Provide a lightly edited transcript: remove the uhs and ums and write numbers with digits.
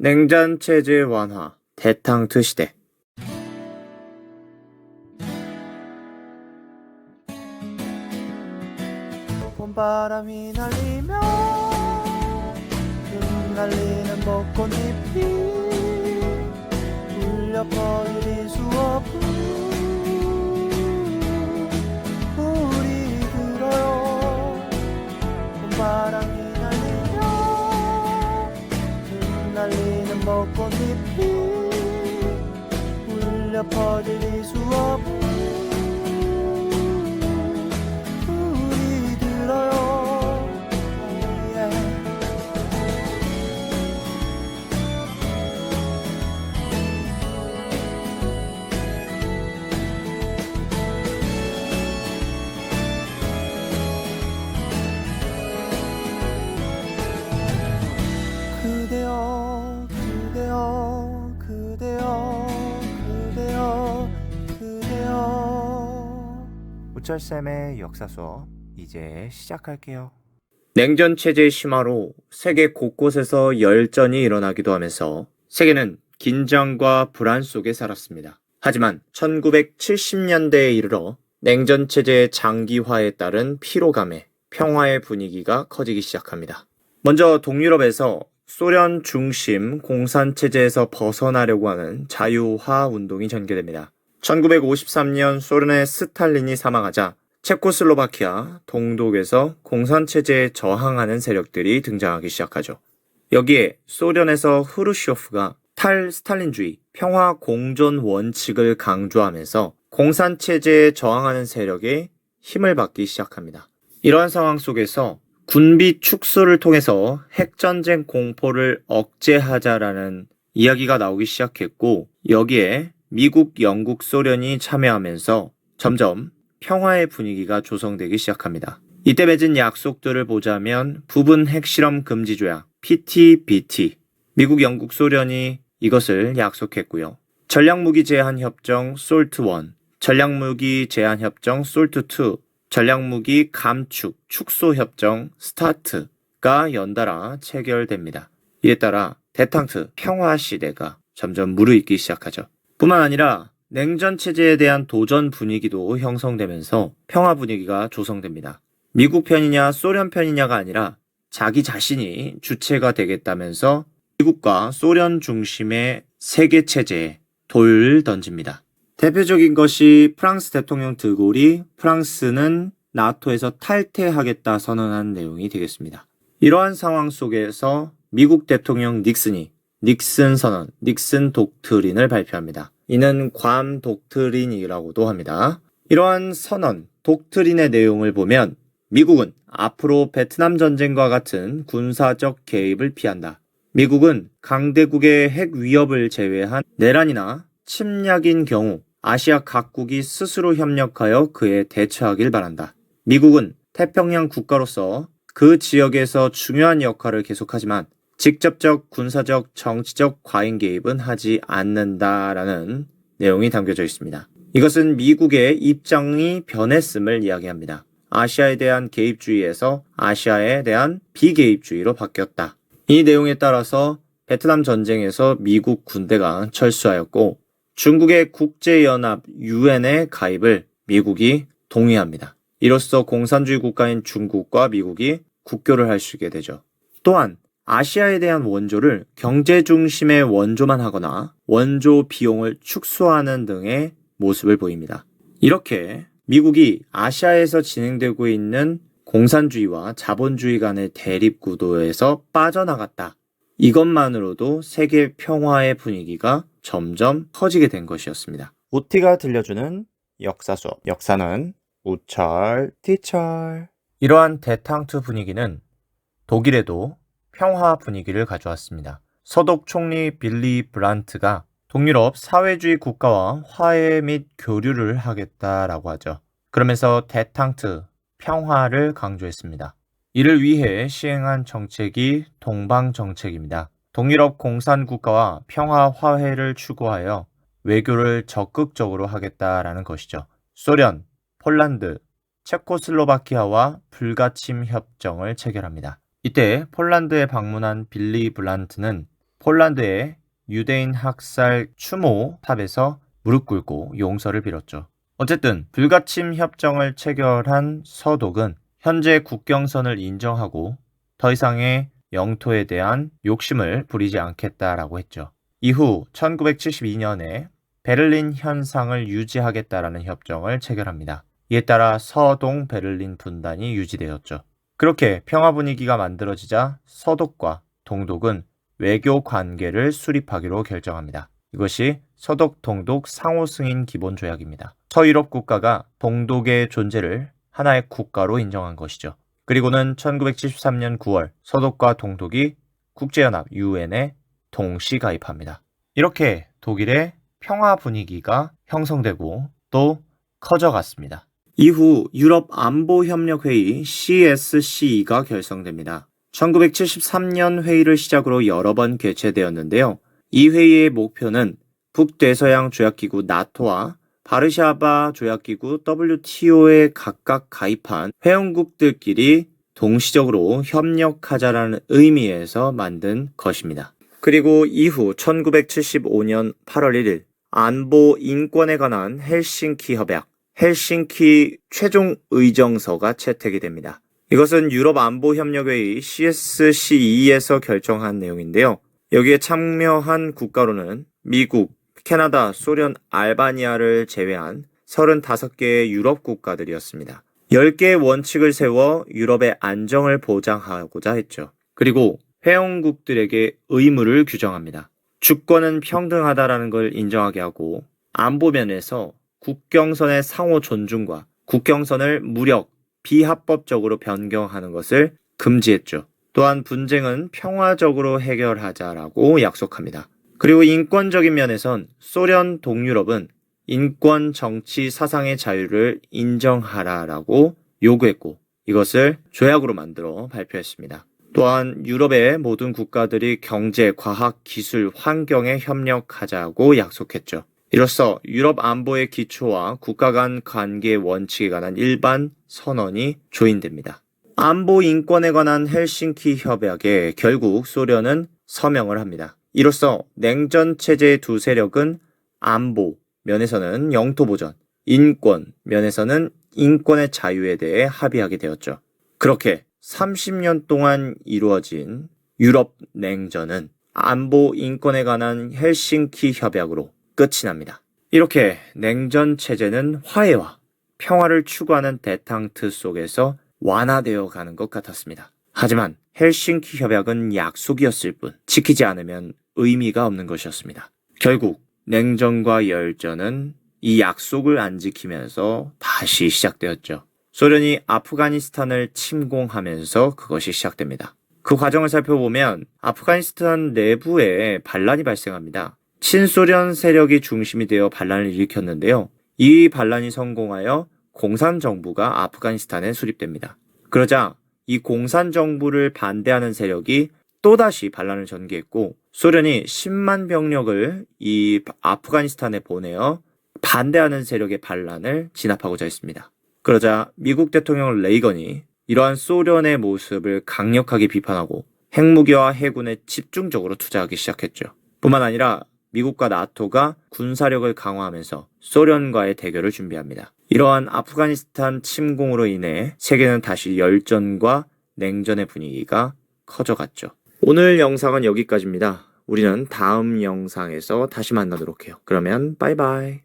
냉전 체제 완화, 대탕트 시대. 봄바람이 날리며 흩날리는 벚꽃잎이 울려 퍼질 수없음 우리 들어요. 봄바람이 날리며 흩날리는 벚꽃잎이 울려 퍼질 수없음 그대여 그대여 그대여 그대여 그대여. 우철쌤의 역사 수업 이제 시작할게요. 냉전 체제의 심화로 세계 곳곳에서 열전이 일어나기도 하면서 세계는 긴장과 불안 속에 살았습니다. 하지만 1970년대에 이르러 냉전 체제의 장기화에 따른 피로감에 평화의 분위기가 커지기 시작합니다. 먼저 동유럽에서 소련 중심 공산체제에서 벗어나려고 하는 자유화 운동이 전개됩니다. 1953년 소련의 스탈린이 사망하자 체코슬로바키아, 동독에서 공산체제에 저항하는 세력들이 등장하기 시작하죠. 여기에 소련에서 후르쇼프가 탈스탈린주의, 평화 공존 원칙을 강조하면서 공산체제에 저항하는 세력에 힘을 받기 시작합니다. 이러한 상황 속에서 군비 축소를 통해서 핵전쟁 공포를 억제하자라는 이야기가 나오기 시작했고, 여기에 미국, 영국, 소련이 참여하면서 점점 평화의 분위기가 조성되기 시작합니다. 이때 맺은 약속들을 보자면 부분 핵실험 금지 조약 PTBT, 미국, 영국, 소련이 이것을 약속했고요. 전략무기 제한 협정 솔트1, 전략무기 제한 협정 솔트2, 전략무기 감축, 축소 협정 스타트가 연달아 체결됩니다. 이에 따라 대탕트 평화 시대가 점점 무르익기 시작하죠. 뿐만 아니라 냉전 체제에 대한 도전 분위기도 형성되면서 평화 분위기가 조성됩니다. 미국 편이냐 소련 편이냐가 아니라 자기 자신이 주체가 되겠다면서 미국과 소련 중심의 세계 체제에 돌을 던집니다. 대표적인 것이 프랑스 대통령 드골이 프랑스는 나토에서 탈퇴하겠다 선언한 내용이 되겠습니다. 이러한 상황 속에서 미국 대통령 닉슨이 닉슨 선언, 닉슨 독트린을 발표합니다. 이는 괌 독트린이라고도 합니다. 이러한 선언, 독트린의 내용을 보면 미국은 앞으로 베트남 전쟁과 같은 군사적 개입을 피한다. 미국은 강대국의 핵 위협을 제외한 내란이나 침략인 경우 아시아 각국이 스스로 협력하여 그에 대처하길 바란다. 미국은 태평양 국가로서 그 지역에서 중요한 역할을 계속하지만 직접적 군사적 정치적 과잉 개입은 하지 않는다라는 내용이 담겨져 있습니다. 이것은 미국의 입장이 변했음을 이야기합니다. 아시아에 대한 개입주의에서 아시아에 대한 비개입주의로 바뀌었다. 이 내용에 따라서 베트남 전쟁에서 미국 군대가 철수하였고 중국의 국제연합 UN의 가입을 미국이 동의합니다. 이로써 공산주의 국가인 중국과 미국이 국교를 할 수 있게 되죠. 또한 아시아에 대한 원조를 경제 중심의 원조만 하거나 원조 비용을 축소하는 등의 모습을 보입니다. 이렇게 미국이 아시아에서 진행되고 있는 공산주의와 자본주의 간의 대립 구도에서 빠져나갔다. 이것만으로도 세계 평화의 분위기가 점점 커지게 된 것이었습니다. 오티가 들려주는 역사 수업. 역사는 우철 티철. 이러한 대탕트 분위기는 독일에도 평화 분위기를 가져왔습니다. 서독 총리 빌리 브란트가 동유럽 사회주의 국가와 화해 및 교류를 하겠다라고 하죠. 그러면서 대탕트, 평화를 강조했습니다. 이를 위해 시행한 정책이 동방정책입니다. 동유럽 공산국가와 평화 화해를 추구하여 외교를 적극적으로 하겠다라는 것이죠. 소련, 폴란드, 체코슬로바키아와 불가침 협정을 체결합니다. 이때 폴란드에 방문한 빌리 브란트는 폴란드의 유대인 학살 추모 탑에서 무릎 꿇고 용서를 빌었죠. 어쨌든 불가침 협정을 체결한 서독은 현재 국경선을 인정하고 더 이상의 영토에 대한 욕심을 부리지 않겠다라고 했죠. 이후 1972년에 베를린 현상을 유지하겠다라는 협정을 체결합니다. 이에 따라 서동 베를린 분단이 유지되었죠. 그렇게 평화 분위기가 만들어지자 서독과 동독은 외교 관계를 수립하기로 결정합니다. 이것이 서독 동독 상호 승인 기본 조약입니다. 서유럽 국가가 동독의 존재를 하나의 국가로 인정한 것이죠. 그리고는 1973년 9월 서독과 동독이 국제연합 UN에 동시 가입합니다. 이렇게 독일의 평화 분위기가 형성되고 또 커져갔습니다. 이후 유럽 안보협력회의 CSCE가 결성됩니다. 1973년 회의를 시작으로 여러 번 개최되었는데요. 이 회의의 목표는 북대서양 조약기구 나토와 바르샤바 조약기구 WTO에 각각 가입한 회원국들끼리 동시적으로 협력하자라는 의미에서 만든 것입니다. 그리고 이후 1975년 8월 1일 안보 인권에 관한 헬싱키 협약, 헬싱키 최종 의정서가 채택이 됩니다. 이것은 유럽 안보협력회의 CSCE에서 결정한 내용인데요. 여기에 참여한 국가로는 미국, 캐나다, 소련, 알바니아를 제외한 35개의 유럽 국가들이었습니다. 10개의 원칙을 세워 유럽의 안정을 보장하고자 했죠. 그리고 회원국들에게 의무를 규정합니다. 주권은 평등하다라는 걸 인정하게 하고 안보 면에서 국경선의 상호 존중과 국경선을 무력, 비합법적으로 변경하는 것을 금지했죠. 또한 분쟁은 평화적으로 해결하자라고 약속합니다. 그리고 인권적인 면에선 소련 동유럽은 인권, 정치, 사상의 자유를 인정하라라고 요구했고 이것을 조약으로 만들어 발표했습니다. 또한 유럽의 모든 국가들이 경제, 과학, 기술, 환경에 협력하자고 약속했죠. 이로써 유럽 안보의 기초와 국가 간 관계 원칙에 관한 일반 선언이 조인됩니다. 안보 인권에 관한 헬싱키 협약에 결국 소련은 서명을 합니다. 이로써 냉전 체제의 두 세력은 안보 면에서는 영토 보전, 인권 면에서는 인권의 자유에 대해 합의하게 되었죠. 그렇게 30년 동안 이루어진 유럽 냉전은 안보 인권에 관한 헬싱키 협약으로 끝이 납니다. 이렇게 냉전 체제는 화해와 평화를 추구하는 대탕트 속에서 완화되어 가는 것 같았습니다. 하지만 헬싱키 협약은 약속이었을 뿐 지키지 않으면 의미가 없는 것이었습니다. 결국 냉전과 열전은 이 약속을 안 지키면서 다시 시작되었죠. 소련이 아프가니스탄을 침공하면서 그것이 시작됩니다. 그 과정을 살펴보면 아프가니스탄 내부에 반란이 발생합니다. 친소련 세력이 중심이 되어 반란을 일으켰는데요. 이 반란이 성공하여 공산정부가 아프가니스탄에 수립됩니다. 그러자 이 공산정부를 반대하는 세력이 또다시 반란을 전개했고 소련이 10만 병력을 이 아프가니스탄에 보내어 반대하는 세력의 반란을 진압하고자 했습니다. 그러자 미국 대통령 레이건이 이러한 소련의 모습을 강력하게 비판하고 핵무기와 해군에 집중적으로 투자하기 시작했죠. 뿐만 아니라 미국과 나토가 군사력을 강화하면서 소련과의 대결을 준비합니다. 이러한 아프가니스탄 침공으로 인해 세계는 다시 열전과 냉전의 분위기가 커져갔죠. 오늘 영상은 여기까지입니다. 우리는 다음 영상에서 다시 만나도록 해요. 그러면 빠이빠이.